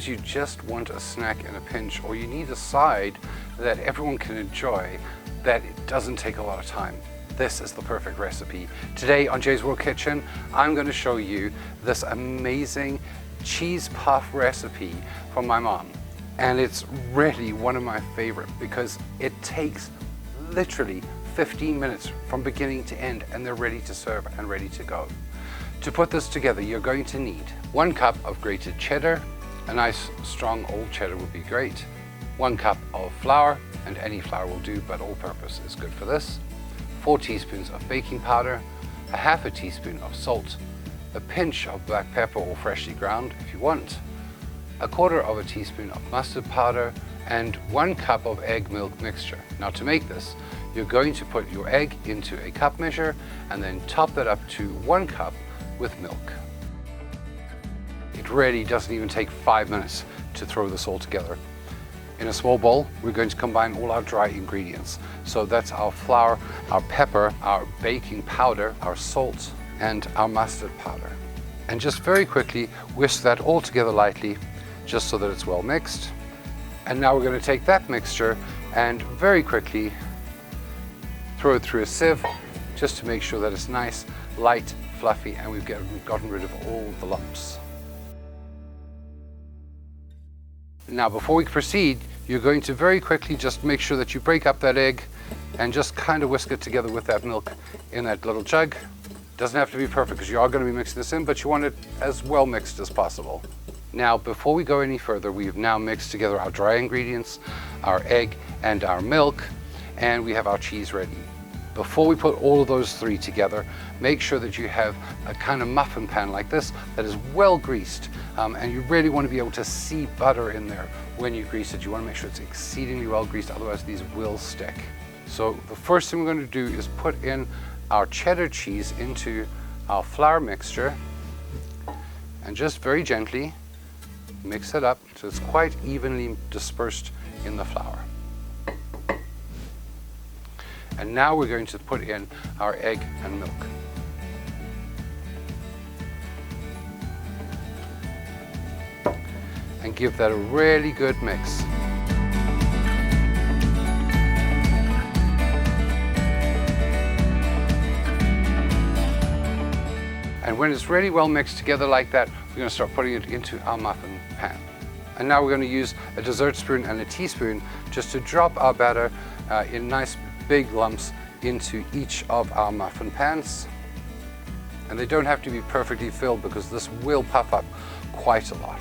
Sometimes you just want a snack in a pinch, or you need a side that everyone can enjoy that it doesn't take a lot of time. This is the perfect recipe. Today on Jay's World Kitchen, I'm going to show you this amazing cheese puff recipe from my mom. And it's really one of my favorite because it takes literally 15 minutes from beginning to end, and they're ready to serve and ready to go. To put this together, you're going to need 1 cup of grated cheddar. A nice strong old cheddar would be great. 1 cup of flour, and any flour will do, but all-purpose is good for this. 4 teaspoons of baking powder, a half a teaspoon of salt, a pinch of black pepper or freshly ground if you want, a quarter of a teaspoon of mustard powder, and 1 cup of egg milk mixture. Now to make this, you're going to put your egg into a cup measure and then top that up to 1 cup with milk. It really doesn't even take 5 minutes to throw this all together. In a small bowl, we're going to combine all our dry ingredients. So that's our flour, our pepper, our baking powder, our salt, and our mustard powder. And just very quickly whisk that all together lightly, just so that it's well mixed. And now we're going to take that mixture and very quickly throw it through a sieve, just to make sure that it's nice, light, fluffy, and we've gotten rid of all the lumps. Now before we proceed, you're going to very quickly just make sure that you break up that egg and just kind of whisk it together with that milk in that little jug. Doesn't have to be perfect because you are going to be mixing this in, but you want it as well mixed as possible. Now before we go any further, we've now mixed together our dry ingredients, our egg and our milk, and we have our cheese ready. Before we put all of those three together, make sure that you have a kind of muffin pan like this that is well greased, and you really want to be able to see butter in there when you grease it. You want to make sure it's exceedingly well greased, otherwise these will stick. So the first thing we're going to do is put in our cheddar cheese into our flour mixture and just very gently mix it up so it's quite evenly dispersed in the flour. And now we're going to put in our egg and milk. And give that a really good mix. And when it's really well mixed together like that, we're going to start putting it into our muffin pan. And now we're going to use a dessert spoon and a teaspoon just to drop our batter in nice big lumps into each of our muffin pans. And they don't have to be perfectly filled because this will puff up quite a lot.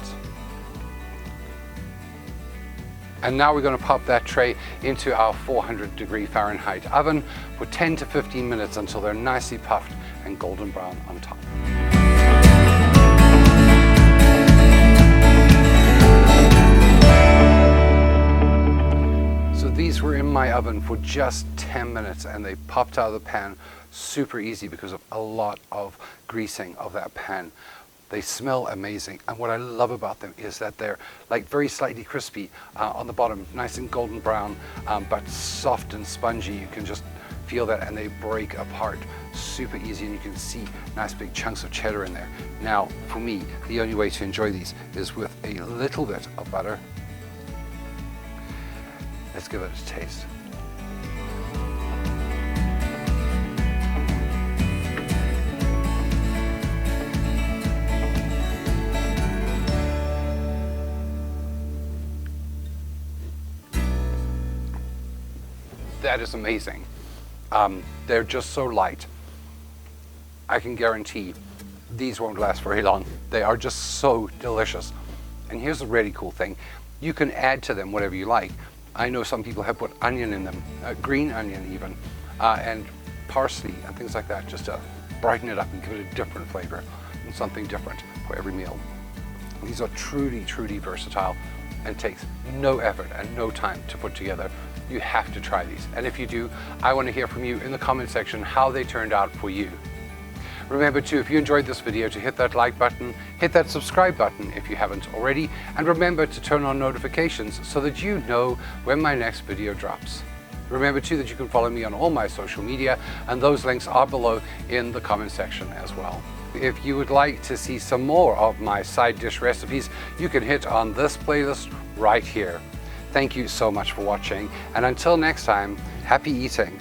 And now we're going to pop that tray into our 400-degree Fahrenheit oven for 10 to 15 minutes until they're nicely puffed and golden brown on top. These were in my oven for just 10 minutes and they popped out of the pan super easy because of a lot of greasing of that pan. They smell amazing, and what I love about them is that they're like very slightly crispy on the bottom, nice and golden brown, but soft and spongy. You can just feel that, and they break apart super easy, and you can see nice big chunks of cheddar in there. Now for me, the only way to enjoy these is with a little bit of butter. Let's give it a taste. That is amazing. They're just so light. I can guarantee these won't last very long. They are just so delicious. And here's the really cool thing. You can add to them whatever you like. I know some people have put onion in them, green onion even, and parsley and things like that, just to brighten it up and give it a different flavor and something different for every meal. These are truly, truly versatile and takes no effort and no time to put together. You have to try these. And if you do, I want to hear from you in the comment section how they turned out for you. Remember too, if you enjoyed this video, to hit that like button, hit that subscribe button if you haven't already, and remember to turn on notifications so that you know when my next video drops. Remember too that you can follow me on all my social media, and those links are below in the comment section as well. if you would like to see some more of my side dish recipes, you can hit on this playlist right here. Thank you so much for watching, and until next time, happy eating.